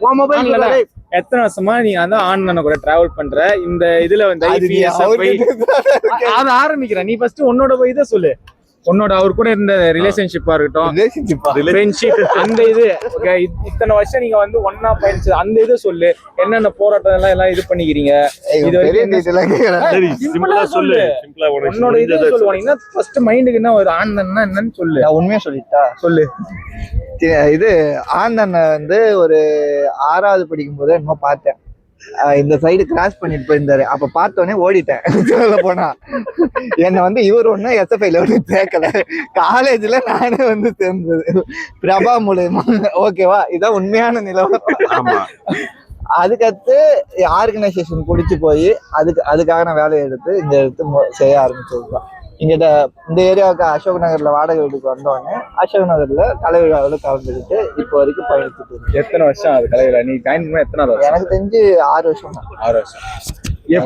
உன் மொபைல் எத்தனை வருஷமா நீங்க வந்து ஆன்லைன் கூட டிராவல் பண்ற இந்த இதுல வந்து அது ஆரம்பிக்கிறேன். நீ ஃபர்ஸ்ட் உன்னோட இதை சொல்லு. உன்னோட அவர் கூட இருந்த ரிலேஷன்ஷிப்பா இருக்கட்டும், ஃப்ரெண்ட்ஷிப், அந்த இது இத்தனை வருஷம் நீங்க வந்து ஒன்னா பயணிச்சு அந்த இது சொல்லு. என்னென்ன போராட்டம் எல்லாம் இது பண்ணிக்கிறீங்க இது சொல்லு. உன்னோட இது சொல்லுவாங்க. ஃபர்ஸ்ட் மைண்டுக்கு என்ன ஒரு ஆனந்தம்னா என்னன்னு சொல்லு. உண்மையா சொல்லிட்டா சொல்லு. இது ஆனந்தன் வந்து ஒரு 6வது படிக்கும் போது என்னமோ பார்த்தேன். இந்த சைடு கிராஸ் பண்ணிட்டு போயிருந்தாரு. அப்ப பார்த்தோன்னே ஓடிட்டேன். போனா என்ன வந்து இவர் ஒண்ணு SFIல ஒண்ணு சேர்க்கல. காலேஜ்ல நானே வந்து சேர்ந்தது பிரபா மூலமா. ஓகேவா, இதான் உண்மையான நிலவரம். அதுக்கடுத்து ஆர்கனைசேஷன் பிடிச்சி போய் அதுக்கான வேலையை எடுத்து இங்க எடுத்து செய்ய ஆரம்பிச்சிருக்கோம். இங்கிட்ட இந்த ஏரியாவுக்கு அசோக் நகர்ல வாடகை வீட்டுக்கு வந்தோடனே அசோக் நகர்ல கலை விழாவில் கலந்துக்கிட்டு இப்போ வரைக்கும் பயணிச்சுட்டு இருக்கு. எத்தனை வருஷம் அது கலை விழா? நீ ஜாயின் பண்ண எத்தனை வருஷம்? எனக்கு தெரிஞ்சு 6 வருஷம் தான். 6 வருஷம். எப்படி